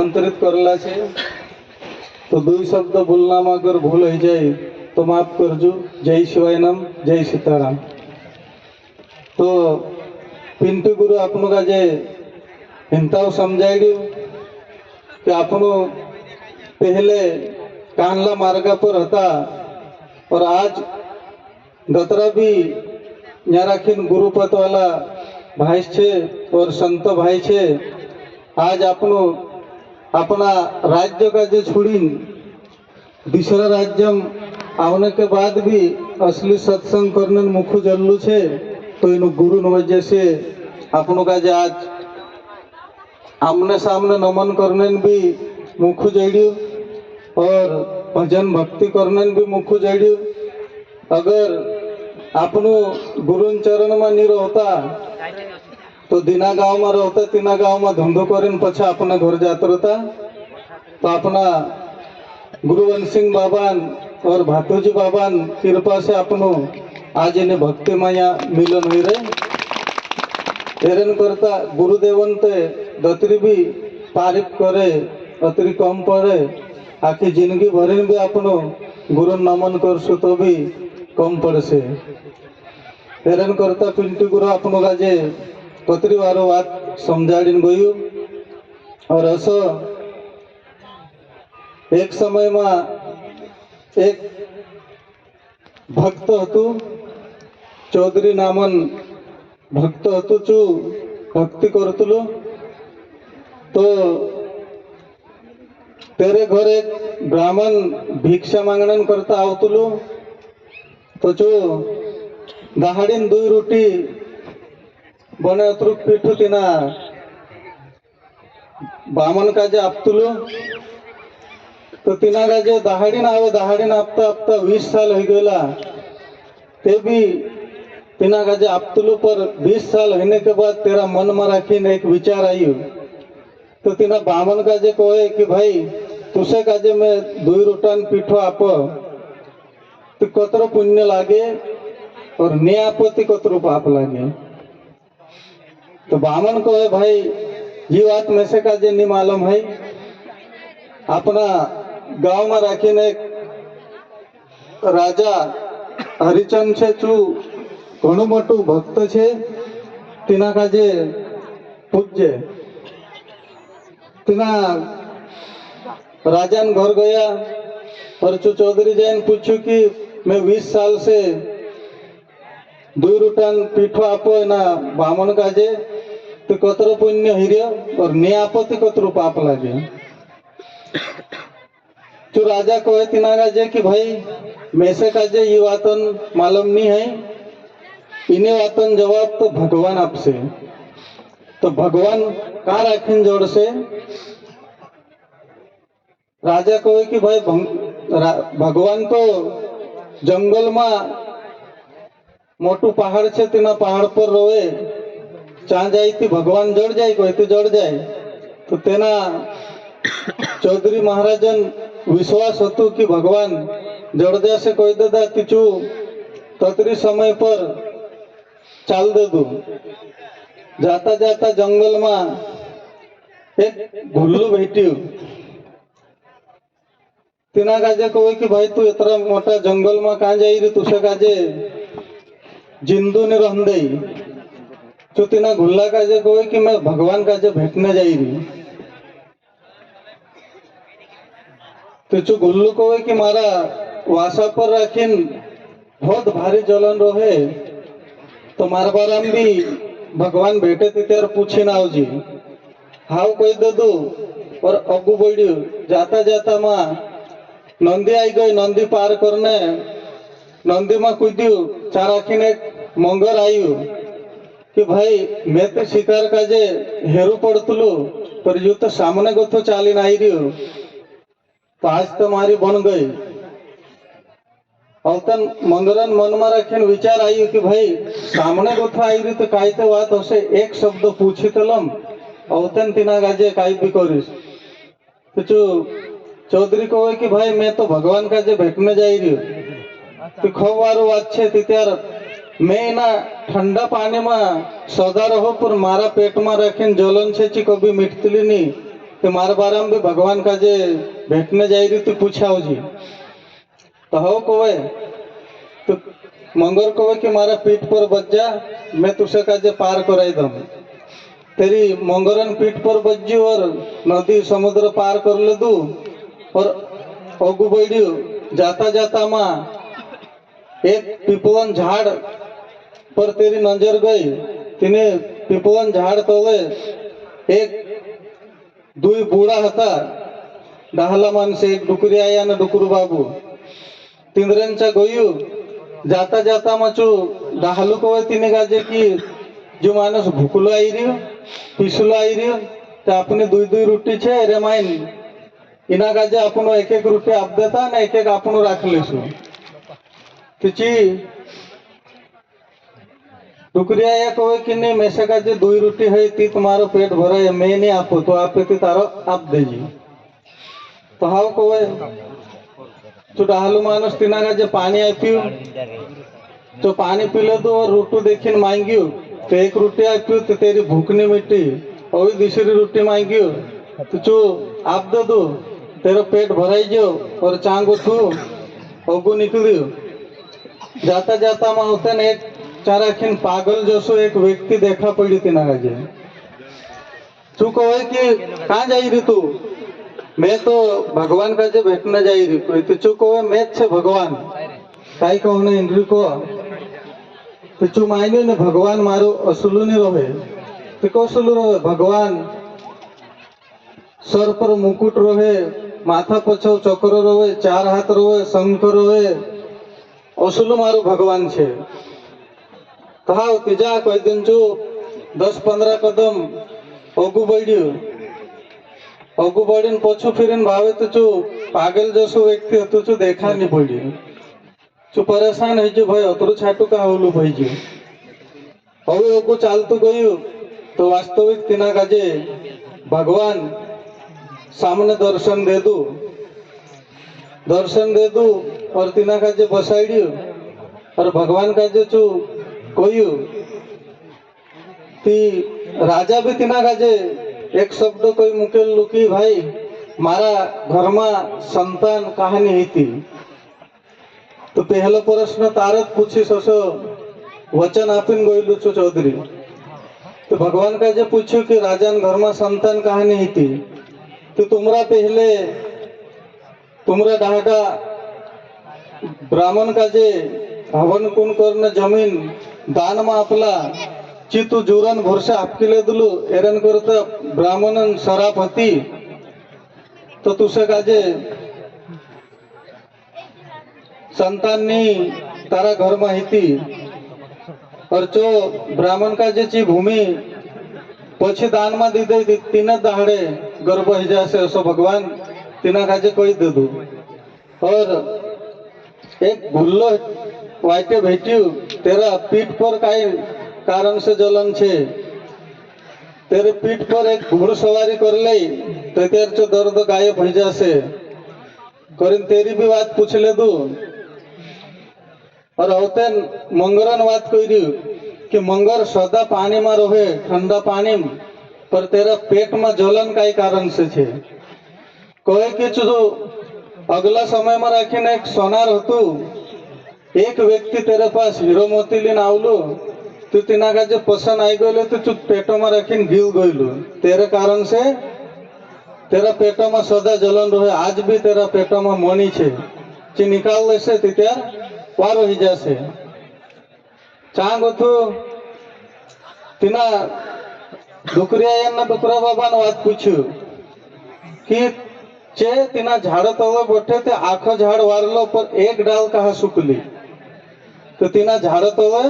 आमंत्रित करला छे तो दुई शब्द बोलना में अगर भूल हो जाए तो माफ करजो। जय शिवायनम, जय सीताराम। तो पिंटू गुरु आपन का जे हिंताव समझाई कि आपन पहले कानला मार्गा पर हता और आज दतरा भी न्याराखीन गुरुपत वाला भाई छे और संत भाई छे। आज अपनो अपना राज्य का जो छोड़ी दूसरा राज्य आने के बाद भी असली सत्संग करने मुख जल्लू छे। तो इन गुरु वजह से अपनों का जो आज आमने सामने नमन करने भी मुख जड़ियो और भजन भक्ति करने भी मुख जड़ियो। अगर अपनो गुरु चरण में नहीं रहता तो दिना गांव में रहता, तीना गांव में धंधो करें पछा अपना घर जाता रहता। तो अपना गुरुवंश सिंह बाबान और भातुजी बाबान कृपा से अपनो आज इन्हें भक्ति में यहाँ मिलन हुई रहे। हेरन करता गुरुदेवन ते दतरी भी तारीफ करे अतरी कम पड़े। आखी जिंदगी भरी भी अपनो गुरु नमन करसु तो भी कम पड़े से। हेरन करता पिंटू गुरु अपनो का जे पत्री वारो बात समझाड़ी गयु। और असो एक समय में एक भक्त हतु चौधरी नामन भक्त हतु चू भक्ति करतुलु। तो तेरे घर एक ब्राह्मण भिक्षा मांगने करता आवतुलु। तो चू दहाड़ीन दुई रोटी बने अतरुक पीठू तीना बामन का जे आपतुलु। तो तीना का जे दहाड़ीन आवे दहाड़ीन आपता आपता 20 साल हो गया। ते भी तीना का जे आपतुलु पर 20 साल होने के बाद तेरा मन में राखी एक विचार आयु। तो तीना बामन का जे कहे कि भाई तुसे का जे मैं 2 रोटान पीठो आप तो कतरो पुण्य लागे और ने आपत्ति कतरो पाप लागे। तो बामन को है भाई ये बात में से का जे नहीं मालूम है। अपना गांव में राखी ने राजा हरिचंद छे चू घणु मोटू भक्त छे। तीना का जे पूज्य तीना राजान घर गया और चू चौधरी जैन पूछू कि मैं 20 साल से 2 रोटान पीठो आपो ना बामन का जे तो कतरो पुण्य हिरियो और ने आपत्ति कतरो पाप लागे। तो राजा कहे तीना का जे कि भाई मैसे का जे ये वातन मालूम नहीं है। इन्हें वातन जवाब तो भगवान आपसे। तो भगवान कहाँ राखीन जोड़ से राजा कहे कि भाई भगवान तो जंगल में मोटू पहाड़ छे तीना पहाड़ पर रोए चा जाए थी भगवान जड़ जाए कोई तो जड़ जाए। तो तेना चौधरी महाराजन विश्वास हतु कि भगवान जड़ जैसे कोई दादा तिचू ततरी समय पर चाल दे दू। जाता जाता जंगल में एक घुल्लू बैठ्यू। तीना काजे कहे कि भाई तू इतना मोटा जंगल में कहाँ जाई रे तुसे काजे जिंदू ने रह दे। तो तीना घुल्ला काजे कहे कि मैं भगवान काजे भेटने जाई रही। तो चु घुल्लू कहे कि मारा वासा पर राखीन बहुत भारी जलन रहे तो मारा बाराम भी भगवान भेटे थे त्यार पूछी ना जी हाउ कोई दे दू। और अगू बढ़ियो जाता जाता माँ नंदी आई गई। नंदी पार करने नंदी में कूद्यू चार आखिन एक मंगर आयु कि भाई मैं तो शिकार का जे हेरू पड़तलू पर यू तो सामने को तो चाली आई रही हो। तो आज तो मारी बन गई। अवतन मंगरन मन में रखीन विचार आयु कि भाई सामने को तो आई रही तो काई तो बात होसे एक शब्द पूछी तलम अवतन तीना गाजे काई भी करिस। तो चौधरी कहे कि भाई मैं तो भगवान का जे भेटने जा रही हूँ। तो खूब वारो बात छे त्यार मैं ना ठंडा पानी में सदा रहो पर मारा पेट में रखीन जलन छे ची कभी मिटतली नहीं। तो मार बाराम भी भगवान का जे भेटने जाई रही तू पूछाओ जी तो हो कोवे तो मंगर कोवे कि मारा पीठ पर बच जा, मैं तुझे का जे पार कराई दूं। तेरी मंगरन पीठ पर बच जी और नदी समुद्र पार कर ले दू। और अगू बढ़ियो जाता जाता माँ एक पीपलन झाड़ पर तेरी नजर गई। तिने पीपलन झाड़ तले एक दुई बूढ़ा हता डाहला माणसे, एक डुकरी आया ना डुकरू बाबू तिंद्रेंचा गयू जाता जाता मचू डाहलू को तिने गाजे की जो मानस भूखलो आई रही पिसलो आई रही तो अपने दुई दुई रोटी छे रे माइन इना गाजे अपन एक एक रोटी आप देता ना एक एक अपन राख लेसु। तिची टुकरिया या कहे कि नहीं मैसे का जे दुई रोटी है ती तुम्हारो पेट भरा है, मैं नहीं आपो तो आप ती तारो आप देजी। तो हाउ कहे तू डालू मानुस तिना का जे पानी आई पियो तो पानी पी ले दो और रोटी देखिन मांगियो तो एक रोटी आई पियो तो तेरी भूख नहीं मिट्टी और दूसरी रोटी मांगियो तो चू आप दे दो तेरा पेट भराई जो और चांग उठू अगू निकलियो। जाता जाता मैं होते न एक चाराखिन पागल जसो एक व्यक्ति देखा पड़ी तीना गाजे। तू कहे कि कहाँ जाई रही तू, मैं तो भगवान का जे भेटना जाई रही कोई तो चू कहे मैं छे भगवान काई कहू ने इंद्री को तो चू मायने ने भगवान मारो असुलू नहीं रहे तो कौसलू रहे भगवान सर पर मुकुट रहे माथा पछो चक्र रहे चार हाथ रहे शंख रहे असुलू मारो भगवान छे। तो हाँ तीजा कोई दिन चू 10-15 कदम अगू बढ़ीन पछू फिरीन भावे तो चू पागल जसो व्यक्ति तो चू देखा नहीं पड़ी चू परेशान है जो भाई अतरु छाटू का होलू भाई जी હવે અગુ ચાલતું ગયું तो वास्तविक तिना काजे भगवान सामने दर्शन दे दू और तिना काजे बसाइडियो और भगवान काजे चू कोयू ती राजा भी तिना काजे एक शब्द कोई मुकेल लुकी भाई मारा घर में संतान कहानी ही थी। तो पहला प्रश्न तारत पूछी ससो वचन आपीन गोयलू छो चौधरी तो भगवान का जो पूछू कि राजान घर में संतान कहानी ही थी तो तुमरा पहले तुमरा डाहका ब्राह्मण का जे हवन कुन करने जमीन दान में आपला चितू जुरन भरसा आपकिले दिलू एरन करता ब्राह्मण शराब हती तो तुसे काजे संतान नी तारा घर में हिती और जो ब्राह्मण का जे ची भूमि पछी दान में दी दे तीन दाहड़े गर्भ ही जासे असो भगवान तीना काजे कोई दे दू। और एक भूल्लो वाइटे भेटियू तेरा पीठ पर काई कारण से जलन छे तेरे पीठ पर एक घुड़सवारी कर लई तो तेर चो दर्द गायब हो जासे करीन तेरी भी बात पूछ ले दू। और होते मंगरन बात कही कि मंगर सदा पानी में रहे ठंडा पानी पर तेरा पेट में जलन का कारण से छे कहे कि चू अगला समय में राखीने एक सोनार हतु एक व्यक्ति तेरे पास हीरो मोती लीन आवलू तू तीना का जो पसंद आई गये तो चू पेटो में रखीन गिल गयलू तेरे कारण से तेरा पेटो में सदा जलन रहे। आज भी तेरा पेटो में मणि छे ची निकाल लेसे त्यार वारो ही जासे चांग थू तीना डुकरिया डुकरा बाबा ने बात पूछू कि चे तीना झाड़ तले बैठे थे आखो झाड़ वारलो पर एक डाल कहा सुकली तो तीना झाड़ तले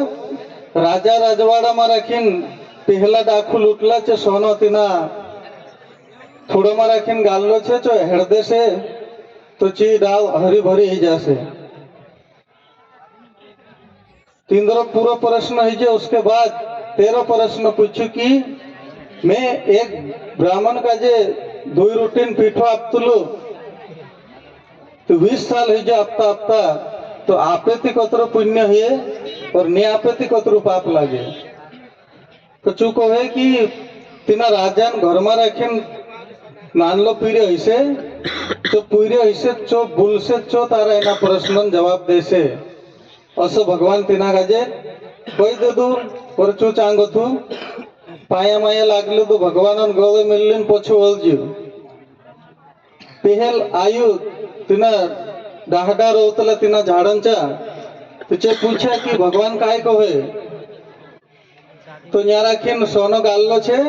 राजा राजवाड़ा में रखीन पहला डाकू लूटला चे सोनो तीना थोड़ो में रखीन गालो छे जो हृदय से तो ची डाल हरी भरी ही जासे। तीनरो पूरा प्रश्न है जो उसके बाद 13 प्रश्न पूछू कि मैं एक ब्राह्मण का जे 2 रोटीन पीठो आपतलू तो 20 साल है जो आपता आपता तो आपे ती कतरो पुण्य है और ने आपे ती कतरो पाप लागे। तो चूको है कि तीना राजान घर में रखीन नानलो पीरे ऐसे तो पीरे ऐसे चो बुल से चो तारा एना प्रश्न जवाब देसे असो भगवान तिना गाजे कोई दे दू और चो चांगो थू पाया माया लागले तो भगवान गळे मिललीन पोछो वलजू पेहल आयु तिना डाहडा रोतला तिना झाडांच्या तिचे पूछा कि भगवान काय कहे तो न्याराखीन सोनो गाल्लो छे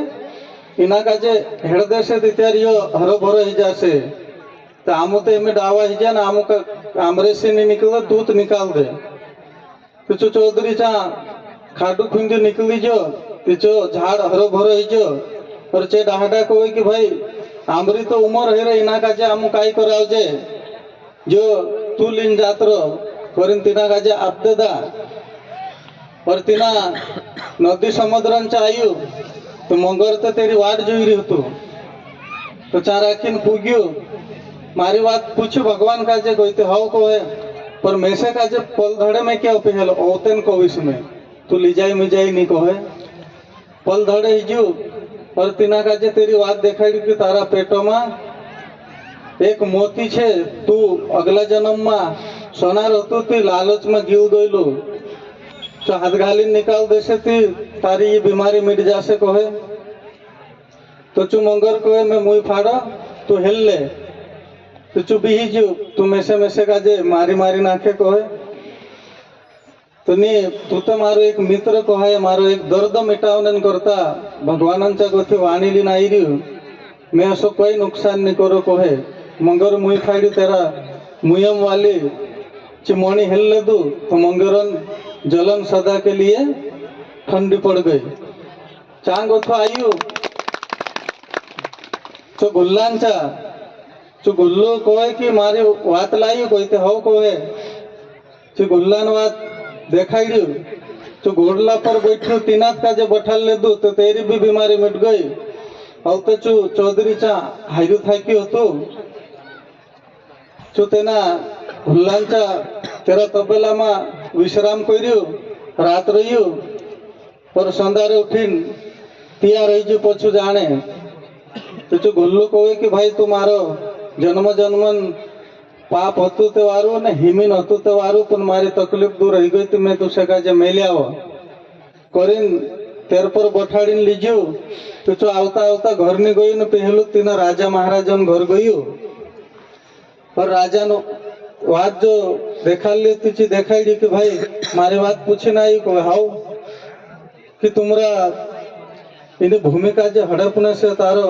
इना काजे हृदय से तित्यारियो हरो भरो ही जासे तो आमो तो एमे डावा ही जा ना आमो का आमरे से नहीं निकलो दूध निकाल दे तिचो चौधरी चा खाडू खुंदी निकली जो तिचो झाड़ हरो भरो ही जो और चे डाहडा कोई कि भाई आमरी तो उमर है रे इना काजे आमो काय कराव जे जो तू लिन जात्रो करीन तिना काजे आपदे दा और तिना नदी समुद्रांचा आयु तो मंगर तो तेरी वाट जोई रही तू तो चाराखीन पूग्यो मारी बात पूछू भगवान काजे कहते हाउ को है पर मैसे काजे पल धड़े में क्या पहल औतन को इसमें तू लिजाई मिजाई नहीं को है पल धड़े हिजू और तिना काजे तेरी बात देखाड़ी कि तारा पेटो में एक मोती छे तू अगला जन्म में सोनार होतु ती लालच में गिल गयलू तो हाथ घाली निकाल देसे थी तारी ये बीमारी मिट जासे कोहे तो चु मंगर कोहे मैं मुई फाड़ा तू हिल ले तो चु बिही जू तू मैसे मैसे काजे मारी मारी नाखे कोहे तो नहीं तू तो मारो एक मित्र कोहे मारो एक दर्द मिटावनन करता भगवानांचा गोथी वाणीली नाही रही मैं असो कोई नुकसान नहीं करो कोहे मंगर मुई फाड़ी तेरा मुयम वाली चिमोनी हिल ले दू तो मंगरन जलन सदा के लिए ठंडी पड़ गई चांग उठो आयु चो गुल्लांचा चो गुल्लो कोहे कि मारी वात लाई कोई हो कोहे चो गुल्लान वात देखाई चो घोड़ला पर बैठू तीनाथ का जो बठाल ले दू तो तेरी भी बीमारी मिट गई और तो चो चौधरी चा हायरू थाकी होतो चो तेना गुल्लांचा तेरा तबेला में विश्राम कर्यु रात रह्यु और संदारे उठीन तिया रही पछू जाने तो चो गुल्लू कहे कि भाई तू मारो जन्म जन्मन पाप होतु ते वारू ने हिमीन होतु ते वारू पण मारी तकलीफ दूर रही गई तो मैं तुझे काजे मेले आओ करीन तेर पर बठाड़ीन लीजू तो चो आवता आवता घर नहीं गई ने पहलू तीना राजा महाराजन घर गयु और राजा नो बात जो देखा ली तुझी देखाई कि भाई मारी बात पूछी ना को हाउ कि तुमरा इन भूमिका जो हड़पने से तारो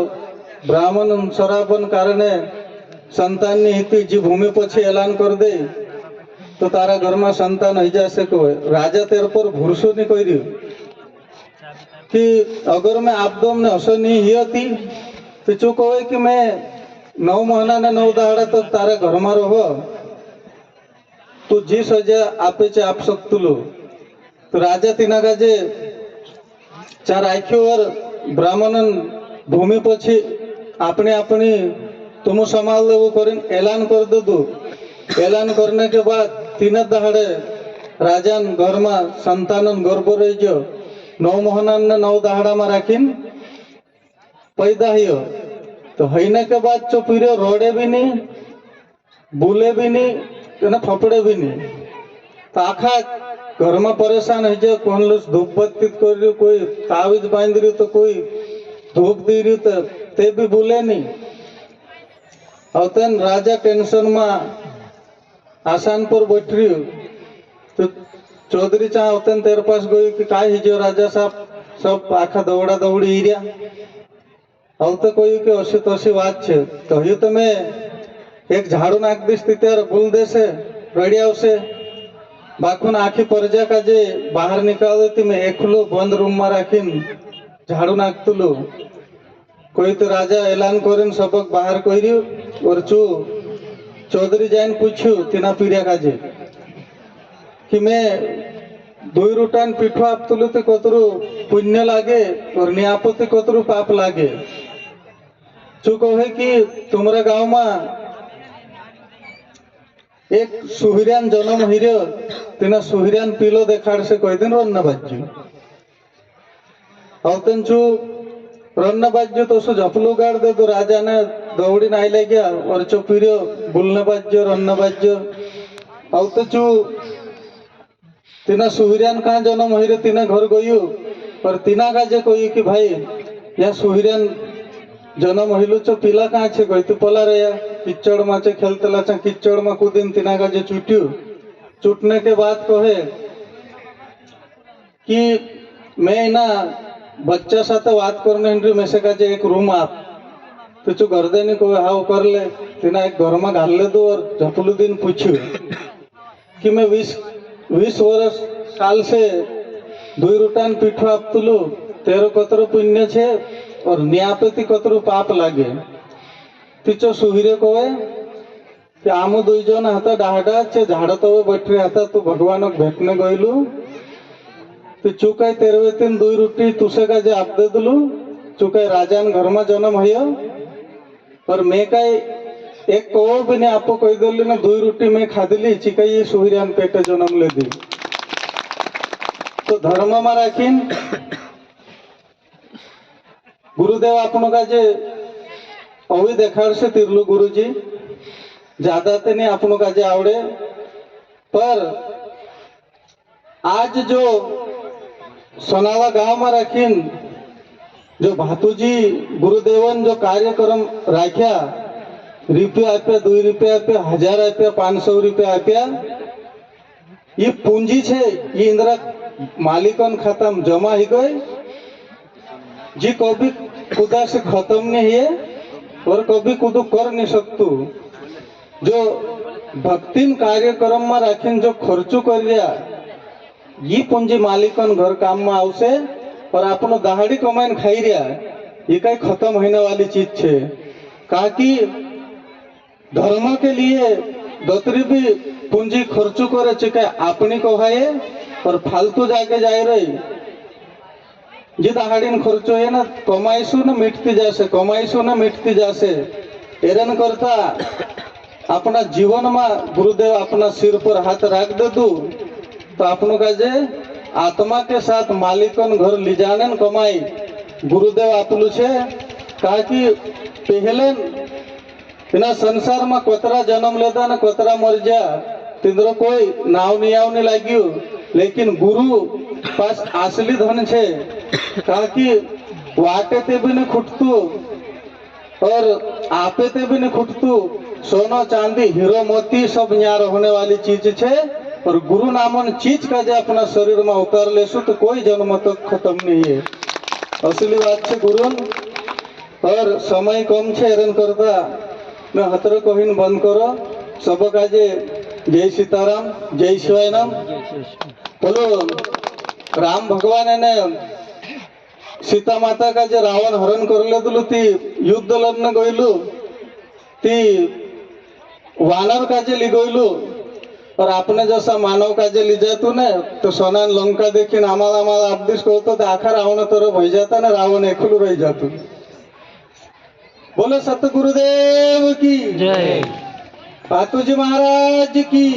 ब्राह्मण शराबन कारणे संतान नहीं हिती जी भूमि पछी ऐलान कर दे तो तारा घर में संतान ही जा से को राजा तेरे पर भूरसो नहीं कोई कि अगर मैं आप दो ने असो नहीं ही थी तो चुप हो कि मैं 9 महीना ने 9 दहाड़ा तो तारा घर में रहो तू जी सजा आपे चे आप सकतुलो तो राजा तिना गाजे चार आख्यो और ब्राह्मणन भूमि पछी अपने अपनी तुम संभाल ले वो करीन ऐलान कर दो तू ऐलान करने के बाद 3 दहाड़े राजान घर में संतानन गर्भ रही जो 9 महीना ने 9 दहाड़ा में राखीन पैदा हियो तो होने के बाद चो पीरे रोड़े भी नहीं बुले भी नहीं ना फपड़े भी नहीं तो आखा घर में परेशान है जो कौन लोग धूप बत्ती कर रही कोई तावीज बांध रही तो कोई धूप दे रही तो ते भी बुले नहीं और तेन राजा टेंशन में आसान पर बैठ रही तो चौधरी चाह तेरे पास गई कि काय हिजो राजा साहब सब आखा दौड़ा दौड़ी हीरिया और तो कोई के अशी तशी बात है तो ही तो मैं एक झाड़ू नाख दीश त्यार बुल देसे रेडी आवशे बाखुन आखी परजा का जे बाहर निकाल थी मैं एकलो बंद रूम में राखीन झाड़ू नाखतुलू कोई तो राजा ऐलान करीन सबक बाहर करी और चू चौधरी जाइन पूछू तीना पीड़िया का जे कि मैं 2 रुटान पीठो आपतुलू तो कतरू पुण्य लागे और नियापति कतरू पाप लागे चू कहे कि तुम्हारा गांव में एक सुहिरियान जन्म हिरो तिना सुहिरियान पीलो देखाड़ से कोई दिन रन्न बाजू और चू रन्न बाजू तो सो झपलू गाड़ दे तो राजा ने दौड़ी नहीं ले गया और चो पीरियो बुलने बाज्य रन्न बाज्य आउ तो चू तिना सुहिरियान कहाँ जन्म होई रे तिना घर गयु और तिना काजे कही कि भाई या सुहिरियान जन्म होइलु चो पिला कहाँ छे गई तू पला रे या किच्चड़ माचे खेलते ला किच्चड़ में कुदिन तिना काजे चुट्यू चुटने के बाद कहे कि मैं ना बच्चा साथ बात करने में से काजे एक रूम आप तो चु घर देनी को हाउ कर ले तिना एक घर में घाल ले दो और झपलू दिन पूछू कि मैं 20 वर्ष साल से 2 रुटान पीठो आपतलु तेरो कतरो पुण्य छे और न्यापति कतरो पाप लागे तिचो सुहिरे कहे कि आम 2 जन हाथ डाहडा छे झाड़ तवे बैठे हाथा तू भगवान भेटने गईलु तू चुकाई तेरवे तीन 2 रुटी तुसे का जे आप दे दलु चुकाई राजान घर में जन्म हो और मैं कई एक कौड़ भी नहीं आपको कही दिली ना 2 रुटी मैं खादिली चिकाई सुहिरियान पेटे जन्म ले दी तो धर्म में राखीन गुरुदेव आपन का जे अभी देखाड़ से तिरलु गुरुजी ज्यादा ते नहीं आपन का जे आवड़े पर आज जो सोनावा गांव में राखीन जो भातुजी गुरुदेवन जो कार्यक्रम राख्या रुपया आप्या 2 रुपया आप्या 1000 आप्या 500 रुपया आप्या ये पूंजी छे ये इंदिरा मालिकन खाता में जमा ही गई जी कभी खुदा से खत्म नहीं है और कभी खुद कर नहीं सकतु जो भक्तिन कार्यक्रम में राखीन जो खर्चो कर लिया ये पूंजी मालिकन घर काम में आवसे और आपनो दहाड़ी कमाइन खाई रहा ये कई खत्म होने वाली चीज छे काकि धर्म के लिए दतरी भी पूंजी खर्चो करे चिके अपनी कहाए और फालतू जाके जाए रही जी दहाड़ीन खर्चो है ना कमाईसु ना मिटती जासे कमाईसु ना मिटती जासे एरन करता अपना जीवन में गुरुदेव अपना सिर पर हाथ रख दे दू तो अपनों का जे आत्मा के साथ मालिकन घर ले जाने कमाई गुरुदेव आपलू छे कहा कि पहले बिना संसार में कोतरा जन्म लेता ना कोतरा मर जा तिंद्रो कोई नाव नहीं लाग्यू लेकिन गुरु पास असली धन छे कहा कि वाटे ते भी नहीं खुटतू और आपे ते भी नहीं खुटतू सोना चांदी हीरो मोती सब यहाँ होने वाली चीज छे और गुरु नामन चीज का जो अपना शरीर में उतार लेसु तो कोई जन्म तक खत्म नहीं है असली बात छे गुरुन और समय कम छे एरन करता मैं हतरो कहिन बंद करो सब काजे जय सीताराम जय शिवाय नाम बोलो राम भगवान ने सीता माता का जे रावण हरण कर ले दलु ती युद्ध लड़ने गईलु ती वानर का जे ली गईलु और आपने जैसा मानव का जे ली जातु ने तो सोनान लंका देखी आमाल आमाल आपदिश कहतो तो आखा रावण तरफ हो जाता ना रावण एकलू रही जातु बोलो सतगुरुदेव की जय पातुजी महाराज की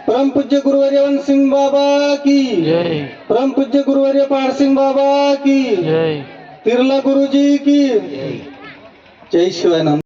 परम पूज्य गुरुवर्य सिंह बाबा की जय परम पूज्य गुरुवर्य पाड़ सिंह बाबा की जय तिरला गुरुजी की जय शिवाय नाम।